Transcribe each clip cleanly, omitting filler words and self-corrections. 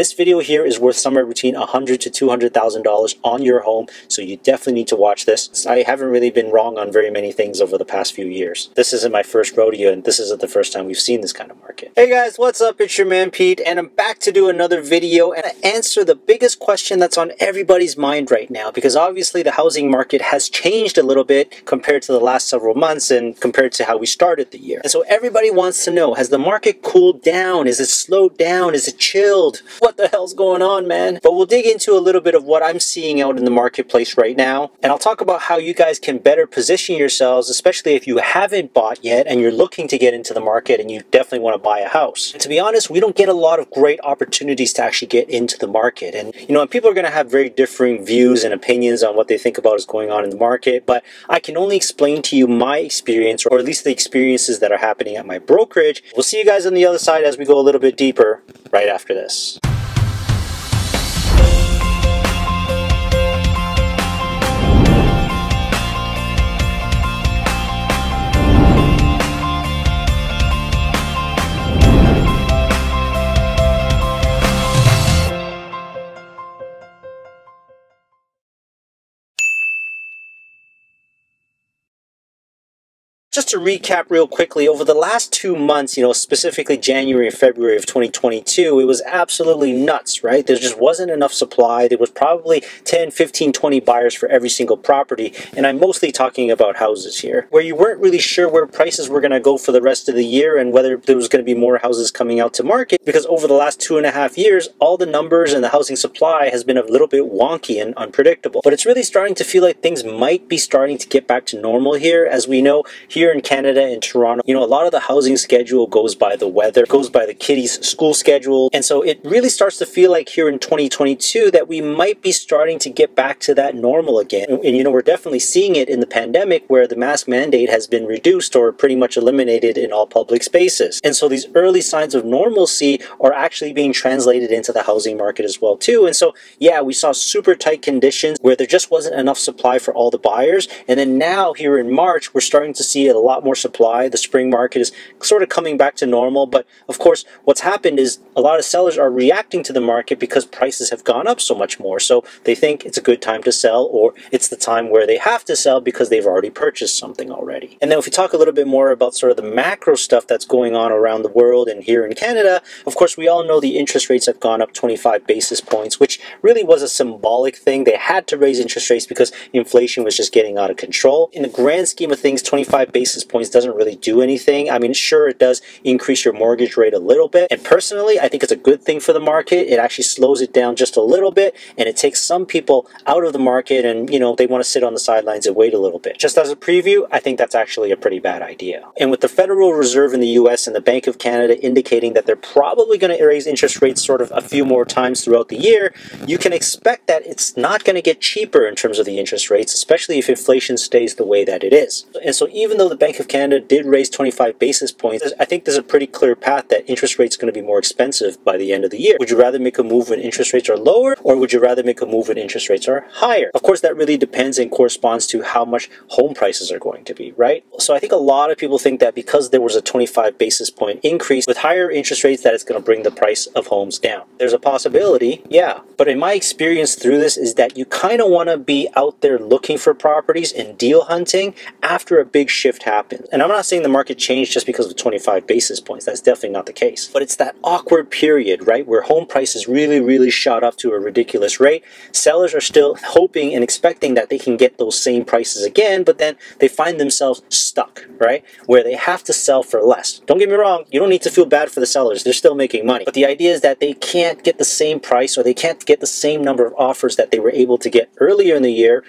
This video here is worth somewhere between $100,000 to $200,000 on your home, so you definitely need to watch this. I haven't really been wrong on very many things over the past few years. This isn't my first rodeo, and this isn't the first time we've seen this kind of market. Hey guys, what's up? It's your man Pete, and I'm back to do another video and answer the biggest question that's on everybody's mind right now, because obviously the housing market has changed a little bit compared to the last several months and compared to how we started the year. And so everybody wants to know, has the market cooled down? Is it slowed down? Is it chilled? What the hell's going on, man? But we'll dig into a little bit of what I'm seeing out in the marketplace right now, and I'll talk about how you guys can better position yourselves, especially if you haven't bought yet and you're looking to get into the market and you definitely want to buy a house. And to be honest, we don't get a lot of great opportunities to actually get into the market. And and people are going to have very differing views and opinions on what they think about is going on in the market, but I can only explain to you my experience, or at least the experiences that are happening at my brokerage. We'll see you guys on the other side as we go a little bit deeper right after this. Just to recap real quickly, over the last 2 months, specifically January and February of 2022, it was absolutely nuts, right? There just wasn't enough supply. There was probably 10, 15, 20 buyers for every single property, and I'm mostly talking about houses here, where you weren't really sure where prices were going to go for the rest of the year and whether there was going to be more houses coming out to market, because over the last 2.5 years, all the numbers and the housing supply has been a little bit wonky and unpredictable. But it's really starting to feel like things might be starting to get back to normal here. As we know, here in Canada and Toronto, a lot of the housing schedule goes by the weather, goes by the kiddies' school schedule, and so it really starts to feel like here in 2022 that we might be starting to get back to that normal again. And we're definitely seeing it in the pandemic, where the mask mandate has been reduced or pretty much eliminated in all public spaces. And so these early signs of normalcy are actually being translated into the housing market as well too. And so yeah, we saw super tight conditions where there just wasn't enough supply for all the buyers, and then now here in March we're starting to see a lot more supply. The spring market is sort of coming back to normal, but of course what's happened is a lot of sellers are reacting to the market because prices have gone up so much more, so they think it's a good time to sell, or it's the time where they have to sell because they've already purchased something already. And then if we talk a little bit more about sort of the macro stuff that's going on around the world and here in Canada, of course we all know the interest rates have gone up 25 basis points, which really was a symbolic thing. They had to raise interest rates because inflation was just getting out of control. In the grand scheme of things, 25 basis points doesn't really do anything. I mean, sure, it does increase your mortgage rate a little bit, and personally I think it's a good thing for the market. It actually slows it down just a little bit, and it takes some people out of the market, and they want to sit on the sidelines and wait a little bit. Just as a preview, I think that's actually a pretty bad idea. And with the Federal Reserve in the US and the Bank of Canada indicating that they're probably going to raise interest rates sort of a few more times throughout the year, you can expect that it's not going to get cheaper in terms of the interest rates, especially if inflation stays the way that it is. And so even though the Bank of Canada did raise 25 basis points, I think there's a pretty clear path that interest rates are going to be more expensive by the end of the year. Would you rather make a move when interest rates are lower, or would you rather make a move when interest rates are higher? Of course, that really depends and corresponds to how much home prices are going to be, right? So I think a lot of people think that because there was a 25 basis point increase with higher interest rates, that it's going to bring the price of homes down. There's a possibility, yeah. But in my experience through this is that you kind of want to be out there looking for properties and deal hunting after a big shift happens. And I'm not saying the market changed just because of 25 basis points. That's definitely not the case. But it's that awkward period, right, where home prices really shot up to a ridiculous rate. Sellers are still hoping and expecting that they can get those same prices again, but then they find themselves stuck, right, where they have to sell for less. Don't get me wrong, you don't need to feel bad for the sellers. They're still making money. But the idea is that they can't get the same price, or they can't get the same number of offers that they were able to get earlier in the year.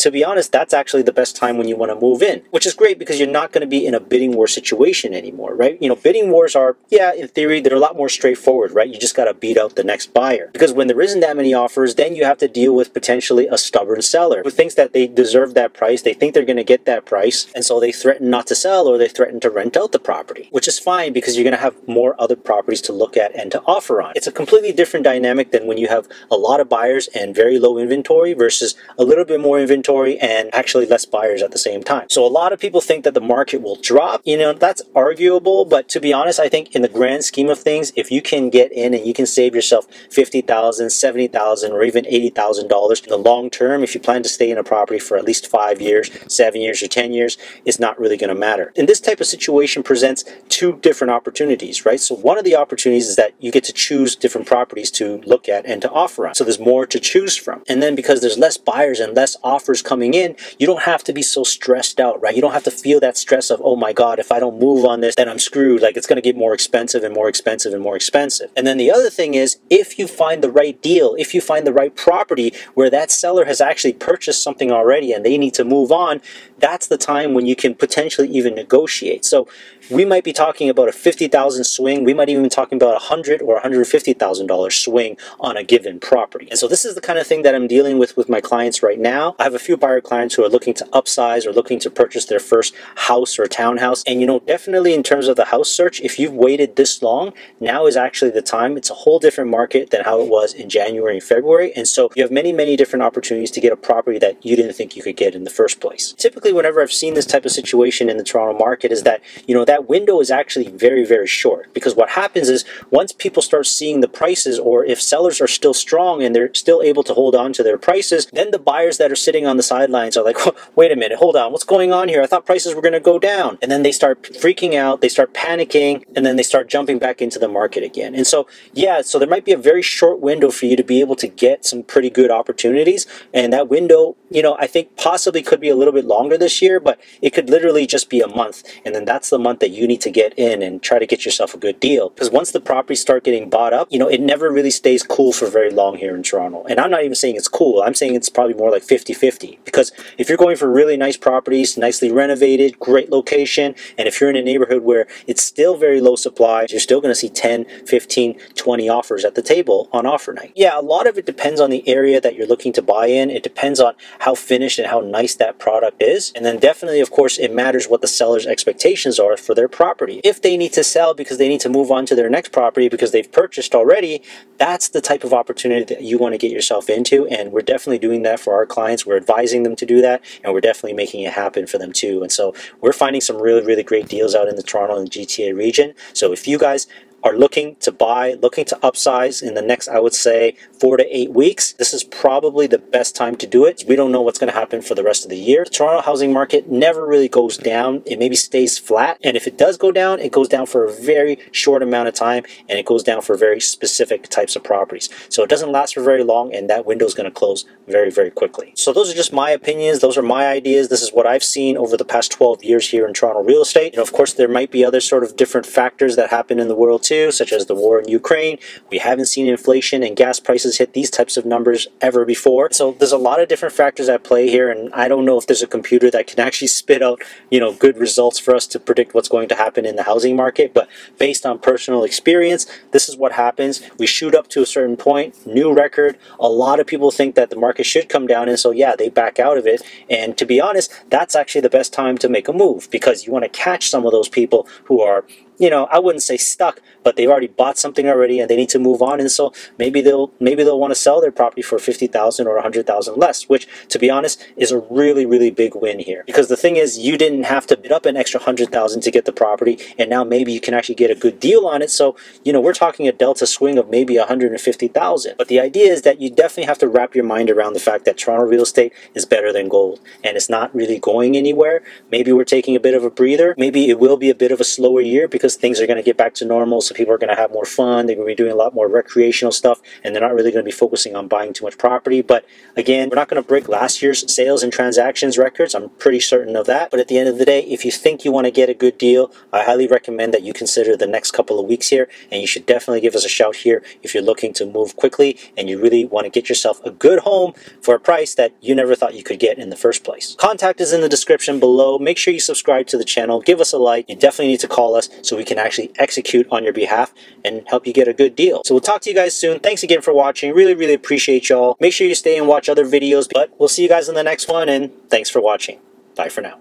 To be honest, that's actually the best time when you want to move in, which is great because you're not going to be in a bidding war situation anymore, right? Bidding wars are, yeah, in theory, they're a lot more straightforward, right? You just got to beat out the next buyer, because when there isn't that many offers, then you have to deal with potentially a stubborn seller who thinks that they deserve that price, they think they're going to get that price, and so they threaten not to sell, or they threaten to rent out the property, which is fine because you're going to have more other properties to look at and to offer on. It's a completely different dynamic than when you have a lot of buyers and very low inventory versus a little bit more inventory inventory and actually less buyers at the same time. So a lot of people think that the market will drop. You know, that's arguable, but to be honest, I think in the grand scheme of things, if you can get in and you can save yourself $50,000, $70,000, or even $80,000 in the long term, if you plan to stay in a property for at least 5 years, 7 years, or 10 years, it's not really going to matter. And this type of situation presents two different opportunities, right? So one of the opportunities is that you get to choose different properties to look at and to offer on. So there's more to choose from. And then because there's less buyers and less offers coming in, you don't have to be so stressed out, right? You don't have to feel that stress of, oh my God, if I don't move on this, then I'm screwed. Like, it's going to get more expensive and more expensive and more expensive. And then the other thing is, if you find the right deal, if you find the right property where that seller has actually purchased something already and they need to move on, that's the time when you can potentially even negotiate. So we might be talking about a $50,000 swing. We might even be talking about $100,000 or $150,000 swing on a given property. And so this is the kind of thing that I'm dealing with my clients right now. I have a few buyer clients who are looking to upsize or looking to purchase their first house or townhouse. And you know, definitely in terms of the house search, if you've waited this long, now is actually the time. It's a whole different market than how it was in January and February. And so you have many, many different opportunities to get a property that you didn't think you could get in the first place. Typically, whenever I've seen this type of situation in the Toronto market is that, you know, that window is actually very, very short, because what happens is once people start seeing the prices, or if sellers are still strong and they're still able to hold on to their prices, then the buyers that are sitting on the sidelines are like, wait a minute, hold on, what's going on here? I thought prices were going to go down. And then they start freaking out, they start panicking, and then they start jumping back into the market again. And so, yeah, so there might be a very short window for you to be able to get some pretty good opportunities. And that window, you know, I think possibly could be a little bit longer this year, but it could literally just be a month. And then that's the month that you need to get in and try to get yourself a good deal. Because once the properties start getting bought up, you know, it never really stays cool for very long here in Toronto. And I'm not even saying it's cool. I'm saying it's probably more like 50-50. Because if you're going for really nice properties, nicely renovated, great location, and if you're in a neighborhood where it's still very low supply, you're still going to see 10, 15, 20 offers at the table on offer night. Yeah, a lot of it depends on the area that you're looking to buy in. It depends on how finished and how nice that product is. And then definitely, of course, it matters what the seller's expectations are for their property. If they need to sell because they need to move on to their next property because they've purchased already, that's the type of opportunity that you want to get yourself into. And we're definitely doing that for our clients. We're advising them to do that, and we're definitely making it happen for them too. And so we're finding some really, really great deals out in the Toronto and GTA region. So if you guys are looking to buy, looking to upsize in the next, I would say, 4 to 8 weeks, this is probably the best time to do it. We don't know what's going to happen for the rest of the year. The Toronto housing market never really goes down. It maybe stays flat. And if it does go down, it goes down for a very short amount of time, and it goes down for very specific types of properties. So it doesn't last for very long, and that window is going to close very, very quickly. So those are just my opinions. Those are my ideas. This is what I've seen over the past 12 years here in Toronto real estate. You know, of course, there might be other sort of different factors that happen in the world too, such as the war in Ukraine. We haven't seen inflation and gas prices hit these types of numbers ever before. So there's a lot of different factors at play here, and I don't know if there's a computer that can actually spit out, you know, good results for us to predict what's going to happen in the housing market. But based on personal experience, this is what happens. We shoot up to a certain point, new record. A lot of people think that the market should come down, and so yeah, they back out of it. And to be honest, that's actually the best time to make a move, because you want to catch some of those people who are, you know, I wouldn't say stuck, but they've already bought something already and they need to move on, and so maybe they'll want to sell their property for $50,000 or $100,000 less, which, to be honest, is a really, really big win here. Because the thing is, you didn't have to bid up an extra $100,000 to get the property, and now maybe you can actually get a good deal on it. So, you know, we're talking a delta swing of maybe $150,000. But the idea is that you definitely have to wrap your mind around the fact that Toronto real estate is better than gold, and it's not really going anywhere. Maybe we're taking a bit of a breather. Maybe it will be a bit of a slower year because things are going to get back to normal, so people are going to have more fun, they're going to be doing a lot more recreational stuff, and they're not really going to be focusing on buying too much property. But again, we're not going to break last year's sales and transactions records, I'm pretty certain of that. But at the end of the day, if you think you want to get a good deal, I highly recommend that you consider the next couple of weeks here, and you should definitely give us a shout here if you're looking to move quickly and you really want to get yourself a good home for a price that you never thought you could get in the first place. Contact is in the description below. Make sure you subscribe to the channel, give us a like. You definitely need to call us so we can actually execute on your behalf and help you get a good deal. So we'll talk to you guys soon. Thanks again for watching. Really, really appreciate y'all. Make sure you stay and watch other videos, but we'll see you guys in the next one, and thanks for watching. Bye for now.